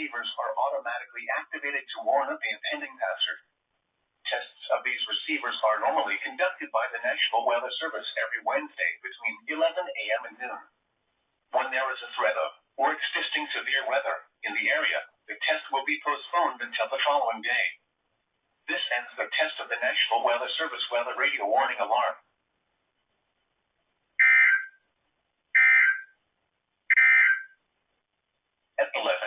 receivers are automatically activated to warn of the impending hazard. Tests of these receivers are normally conducted by the National Weather Service every Wednesday between 11 a.m. and noon. When there is a threat of or existing severe weather in the area, the test will be postponed until the following day. This ends the test of the National Weather Service weather radio warning alarm.